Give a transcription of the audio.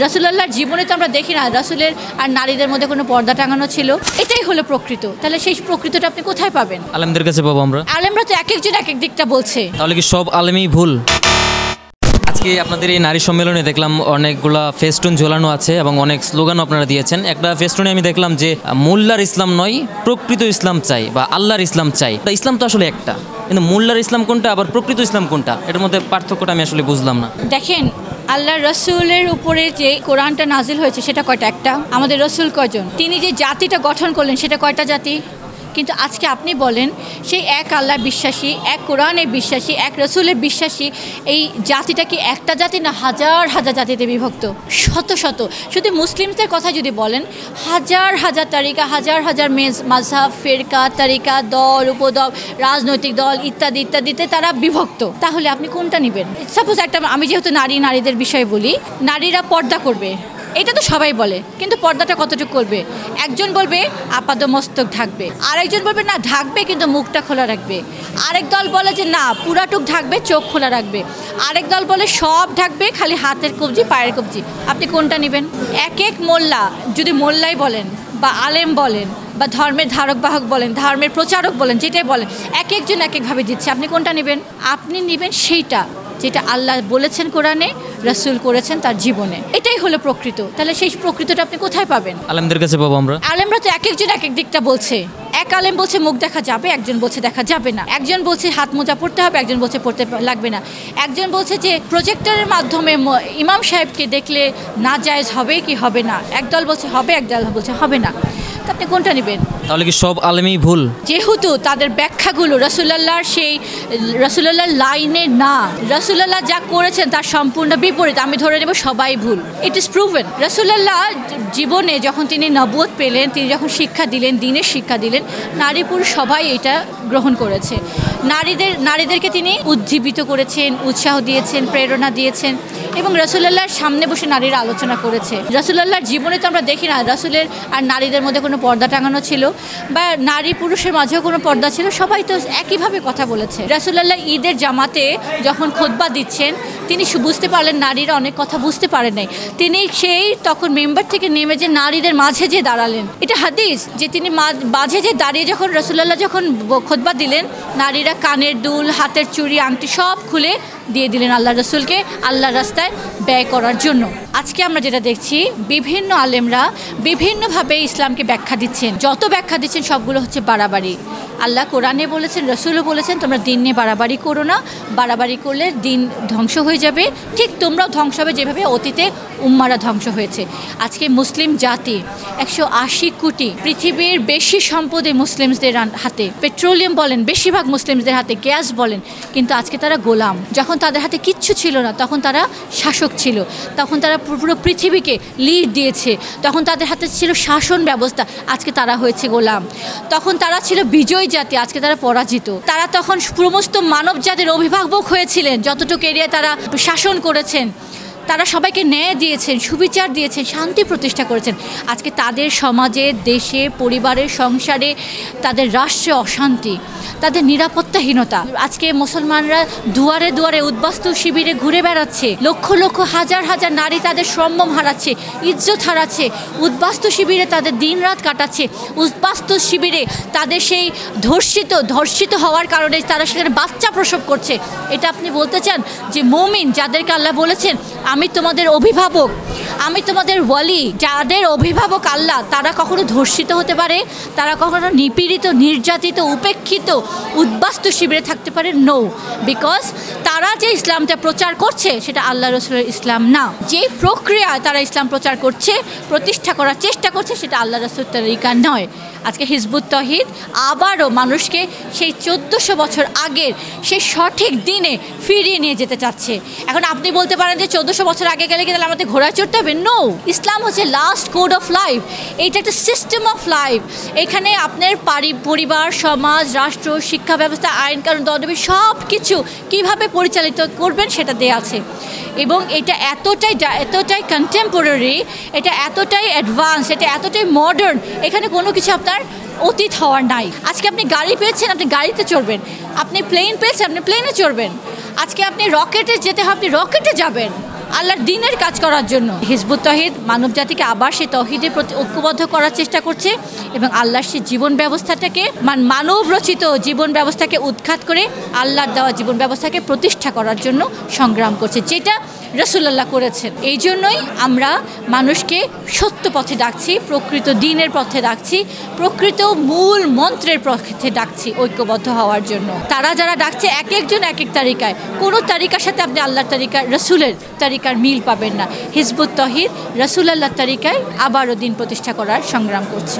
রাসূলুল্লাহর জীবনে তো আমরা দেখি না রাসূলের আর নারীদের মধ্যে কোনো পর্দা টাঙানো ছিল। এটাই হলো প্রকৃত। তাহলে সেই প্রকৃতটা আপনি কোথায় পাবেন? আলেমদের কাছে পাবো আমরা। আলেমরা তো এক একজন এক এক দিকটা বলছে। তাহলে কি সব আলেমই ভুল? আজকে আপনাদের এই নারী সম্মেলনে দেখলাম অনেকগুলা ফেস্টুন ঝোলানো আছে এবং অনেক স্লোগানও আপনারা দিয়েছেন। একটা ফেস্টুনে আমি দেখলাম যে মোল্লার ইসলাম নয়, প্রকৃত ইসলাম চাই বা আল্লাহর ইসলাম চাই। ইসলাম তো আসলে একটা, কিন্তু মোল্লার ইসলাম কোনটা আবার প্রকৃত ইসলাম কোনটা, এটার মধ্যে পার্থক্যটা আমি আসলে বুঝলাম না। দেখেন, আল্লাহ রসুলের উপরে যে কোরআনটা নাজিল হয়েছে সেটা কয়টা? একটা। আমাদের রসুল কয়জন? তিনি যে জাতিটা গঠন করলেন সেটা কয়টা জাতি? কিন্তু আজকে আপনি বলেন সেই এক আল্লাহ বিশ্বাসী, এক কোরআনে বিশ্বাসী, এক রসুলের বিশ্বাসী এই জাতিটা কি একটা জাতি না হাজার হাজার জাতিতে বিভক্ত? শত শত। শুধু মুসলিমদের কথা যদি বলেন, হাজার হাজার তারিকা, হাজার হাজার মাযহাব, ফেরকা, তারিকা, দল, উপদল, রাজনৈতিক দল ইত্যাদি ইত্যাদিতে তারা বিভক্ত। তাহলে আপনি কোনটা নেবেন? সাপোজ একটা, আমি যেহেতু নারীদের বিষয়ে বলি, নারীরা পর্দা করবে, এটা তো সবাই বলে, কিন্তু পর্দাটা কতটুকু করবে? একজন বলবে আপাদমস্তক ঢাকবে, আরেকজন বলবে না ঢাকবে কিন্তু মুখটা খোলা রাখবে, আরেক দল বলে যে না পুরাটুক ঢাকবে চোখ খোলা রাখবে, আরেক দল বলে সব ঢাকবে খালি হাতের কবজি পায়ের কবজি। আপনি কোনটা নেবেন? এক এক মোল্লা, যদি মোল্লাই বলেন বা আলেম বলেন বা ধর্মের ধারক বাহক বলেন, ধর্মের প্রচারক বলেন, যেটাই বলেন, এক একজন এক একভাবে দিচ্ছে। আপনি কোনটা নেবেন? আপনি নেবেন সেইটা যেটা আল্লাহ বলেছেন কোরআনে, রাসূল করেছেন তার জীবনে। এটাই হলো প্রকৃত। তাহলে সেই প্রকৃতটা আপনি কোথায় পাবেন? আলেমদের কাছে পাবো আমরা। আলেমরা তো এক একজন এক এক দিকটা বলছে। এক আলেম বলছে মুখ দেখা যাবে, একজন বলছে দেখা যাবে না, একজন বলছে হাত মোজা পড়তে হবে, একজন বলছে পড়তে লাগবে না, একজন বলছে যে প্রজেক্টরের মাধ্যমে ইমাম সাহেবকে দেখলে নাজায়েজ হবে কি হবে না, একদল বলছে হবে, একদল বলছে হবে না। তো আপনি কোনটা নেবেন? তাহলে কি সব আলেমই ভুল? যেহেতু তাদের ব্যাখ্যাগুলো রাসূলুল্লাহর লাইনে না, রাসূলুল্লাহ যা করেছেন তার সম্পূর্ণ বিপরীত, আমি ধরে নেব সবাই ভুল। It is proven. রাসূলুল্লাহ জীবনে যখন তিনি নবুয়ত পেলেন, তিনি যখন শিক্ষা দিলেন, দ্বীনের শিক্ষা দিলেন, নারী পুরুষ সবাই এটা গ্রহণ করেছে। নারীদেরকে তিনি উজ্জীবিত করেছেন, উৎসাহ দিয়েছেন, প্রেরণা দিয়েছেন এবং রাসূলুল্লাহর সামনে বসে নারীরা আলোচনা করেছে। রাসূলুল্লাহর জীবনে তো আমরা দেখি না রাসূলের আর নারীদের মধ্যে কোনো পর্দা টাঙানো ছিল বা নারী পুরুষের মাঝেও কোনো পর্দা ছিল, সবাই তো একইভাবে কথা বলেছে। রাসূলুল্লাহ ঈদের জামাতে যখন খুতবা দিচ্ছেন, তিনি বুঝতে পারলেন নারীরা অনেক কথা বুঝতে পারেন নাই, তিনি তখন মেম্বার থেকে নেমে যে নারীদের মাঝে যে দাঁড়ালেন। এটা হাদিস যে তিনি মাঝে যে দাঁড়িয়ে যখন রাসূলুল্লাহ যখন খুতবা দিলেন, নারীরা কানের দুল, হাতের চুড়ি, আংটি সব খুলে দিয়ে দিলেন আল্লাহ রসুলকে আল্লাহর রাস্তায় ব্যয় করার জন্য। আজকে আমরা যেটা দেখছি, বিভিন্ন আলেমরা বিভিন্নভাবে ইসলামকে ব্যাখ্যা দিচ্ছেন, যত ব্যাখ্যা দিচ্ছেন সবগুলো হচ্ছে বাড়াবাড়ি। আল্লাহ কোরআনে বলেছেন, রসুলও বলেছেন তোমরা দিন নিয়ে বাড়াবাড়ি করো না, বাড়াবাড়ি করলে দিন ধ্বংস হয়ে যাবে, ঠিক তোমরাও ধ্বংস হবে যেভাবে অতীতে উম্মারা ধ্বংস হয়েছে। আজকে মুসলিম জাতি 180 কোটি, পৃথিবীর বেশি সম্পদে মুসলিমদের হাতে, পেট্রোলিয়াম বলেন বেশিরভাগ মুসলিমদের হাতে, গ্যাস বলেন, কিন্তু আজকে তারা গোলাম। যখন তাদের হাতে কিচ্ছু ছিল না তখন তারা শাসক ছিল, তখন তারা পুরো পৃথিবীকে লিড দিয়েছে, তখন তাদের হাতে ছিল শাসন ব্যবস্থা, আজকে তারা হয়েছে গোলাম। তখন তারা ছিল বিজয়ী জাতি, আজকে তারা পরাজিত। তারা তখন সমস্ত মানব জাতির অভিভাবক হয়েছিলেন, যতটুকু এরিয়ায় তারা শাসন করেছেন, তারা সবাইকে ন্যায় দিয়েছেন, সুবিচার দিয়েছেন, শান্তি প্রতিষ্ঠা করেছেন। আজকে তাদের সমাজে, দেশে, পরিবারের, সংসারে, তাদের রাষ্ট্রে অশান্তি, তাদের নিরাপত্তাহীনতা। আজকে মুসলমানরা দুয়ারে দুয়ারে উদ্বাস্তু শিবিরে ঘুরে বেড়াচ্ছে, লক্ষ লক্ষ হাজার হাজার নারী তাদের সম্ভ্রম হারাচ্ছে, ইজ্জত হারাচ্ছে, উদ্বাস্তু শিবিরে তাদের দিনরাত কাটাচ্ছে, উদ্বাস্তু শিবিরে তাদের সেই ধর্ষিত হওয়ার কারণে তারা সেখানে বাচ্চা প্রসব করছে। এটা আপনি বলতে চান যে মুমিন যাদেরকে আল্লাহ বলেছেন আমি তোমাদের অভিভাবক, আমি তোমাদের ওয়ালি, যাদের অভিভাবক আল্লাহ, তারা কখনো ধর্ষিত হতে পারে? তারা কখনো নিপীড়িত, নির্যাতিত, উপেক্ষিত, উদ্বাস্তু শিবিরে থাকতে পারে? নো, বিকজ তারা যে ইসলামটা প্রচার করছে সেটা আল্লাহ রসুলের ইসলাম না। যে প্রক্রিয়ায় তারা ইসলাম প্রচার করছে, প্রতিষ্ঠা করার চেষ্টা করছে, সেটা আল্লাহ রসুলের তরিকা নয়। আজকে হিজবুত তৌহিদ আবারও মানুষকে সেই 1400 বছর আগের সেই সঠিক দিনে ফিরিয়ে নিয়ে যেতে চাচ্ছে। এখন আপনি বলতে পারেন যে 1400 বছর আগে গেলে কি তাহলে আমাদের ঘোড়ায় চড়তে হবে? নো, ইসলাম হচ্ছে লাস্ট কোড অফ লাইফ, এইটা একটা সিস্টেম অফ লাইফ। এখানে আপনার পরিবার, সমাজ, রাষ্ট্র, শিক্ষা ব্যবস্থা, আইন কানুন, দণ্ডবিধি সব কিছু কীভাবে পরিচালিত করবেন সেটা দেয়া আছে। এবং এটা এতটাই কন্টেম্পোরারি, এটা এতটাই অ্যাডভান্স, এটা এতটাই মডার্ন, এখানে কোনো কিছু আপনার অতীত হওয়ার নাই। আজকে আপনি গাড়ি পেয়েছেন, আপনি গাড়িতে চড়বেন, আপনি প্লেন পেয়েছেন, আপনি প্লেনে চড়বেন, আজকে আপনি রকেটে যেতে হবে, আপনি রকেটে যাবেন। আল্লাহর দ্বীনের কাজ করার জন্য। হিজবুত তৌহিদ মানব জাতিকে আবার সেই তৌহিদের প্রতি ঐক্যবদ্ধ করার চেষ্টা করছে এবং আল্লাহর সেই জীবন ব্যবস্থাটাকে মানব রচিত জীবন ব্যবস্থাকে উৎখাত করে আল্লাহর দেওয়া জীবন ব্যবস্থাকে প্রতিষ্ঠা করার জন্য সংগ্রাম করছে, যেটা রাসূলুল্লাহ করেছেন। এই জন্যই আমরা মানুষকে সত্য পথে ডাকছি, প্রকৃত দ্বীনের পথে ডাকছি, প্রকৃত মূল মন্ত্রের পথে ডাকছি ঐক্যবদ্ধ হওয়ার জন্য। তারা যারা ডাকছে এক একজন এক এক তারিকায়, কোনো তারিকার সাথে আপনি আল্লাহর তারিকা রাসূলের তারিকার মিল পাবেন না। হিজবুত তৌহিদ রাসূলুল্লাহর তারিকায় আবারও দ্বীন প্রতিষ্ঠা করার সংগ্রাম করছে।